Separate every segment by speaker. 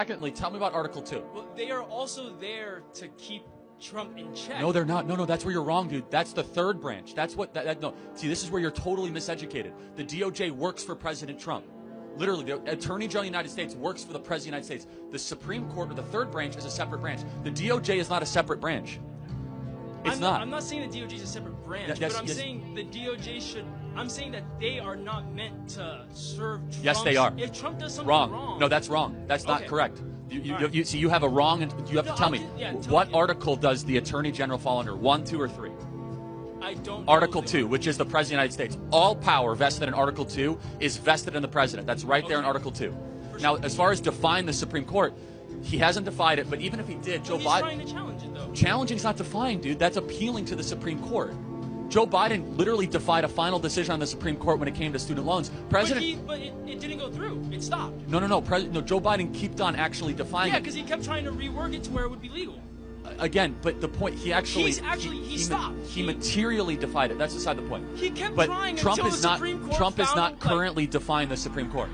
Speaker 1: Secondly, tell me about Article 2.
Speaker 2: Well, they are also there to keep Trump in check.
Speaker 1: No, they're not. No, that's where you're wrong, dude. That's the third branch. That's what, no. See, this is where you're totally miseducated. The DOJ works for President Trump. Literally, the Attorney General of the United States works for the President of the United States. The Supreme Court, or the third branch, is a separate branch. The DOJ is not a separate branch. It's not.
Speaker 2: I'm not saying the DOJ is a separate branch, but I'm saying the DOJ should. I'm saying that they are not meant to serve Trump.
Speaker 1: Yes, they are.
Speaker 2: If Trump does something
Speaker 1: wrong. No, that's wrong. That's not correct. See, you have a wrong, and you have to tell me, what article does the Attorney General fall under? 1, 2, or 3?
Speaker 2: I don't.
Speaker 1: Article 2, which is the President of the United States. All power vested in Article 2 is vested in the President. That's right there in Article 2. Now, as far as define the Supreme Court, he hasn't defied it, but even if he did, Joe Biden...
Speaker 2: He's trying to challenge it, though.
Speaker 1: Challenging's not defying, dude. That's appealing to the Supreme Court. Joe Biden literally defied a final decision on the Supreme Court when it came to student loans.
Speaker 2: But it didn't go through. It stopped.
Speaker 1: No. Joe Biden kept on actually defying it.
Speaker 2: Yeah, because he kept trying to rework it to where it would be legal.
Speaker 1: Again, but the point, he
Speaker 2: stopped.
Speaker 1: He materially defied it. That's beside the point.
Speaker 2: He kept
Speaker 1: Trump
Speaker 2: trying until the Supreme Court
Speaker 1: Trump is not
Speaker 2: found,
Speaker 1: currently defying the Supreme Court.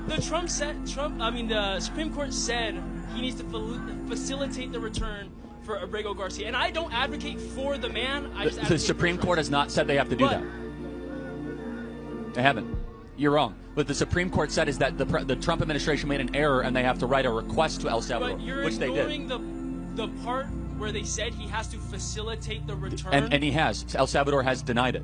Speaker 2: The Supreme Court said he needs to facilitate the return for Abrego Garcia, and I don't advocate for the man.
Speaker 1: The Supreme Court has not said they have to do that. They haven't. You're wrong. What the Supreme Court said is that the Trump administration made an error and they have to write a request to El Salvador, which they did.
Speaker 2: But you're ignoring the part where they said he has to facilitate the return.
Speaker 1: And he has. El Salvador has denied it.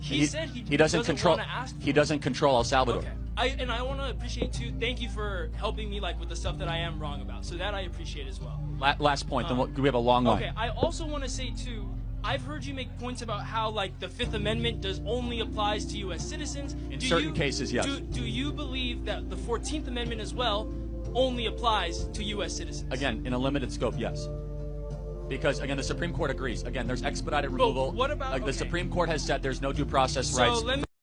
Speaker 2: He said he
Speaker 1: doesn't control. He doesn't control El Salvador.
Speaker 2: Okay. I want to appreciate too. Thank you for helping me with the stuff that I am wrong about. So that I appreciate as well.
Speaker 1: Last point. Then we have a long line.
Speaker 2: Okay. I also want to say too. I've heard you make points about how the Fifth Amendment only applies to U.S. citizens.
Speaker 1: In certain cases, yes.
Speaker 2: Do you believe that the 14th Amendment as well only applies to U.S. citizens?
Speaker 1: Again, in a limited scope, yes. Because, again, the Supreme Court agrees. Again, there's expedited removal.
Speaker 2: But what about...
Speaker 1: The Supreme Court has said there's no due process rights.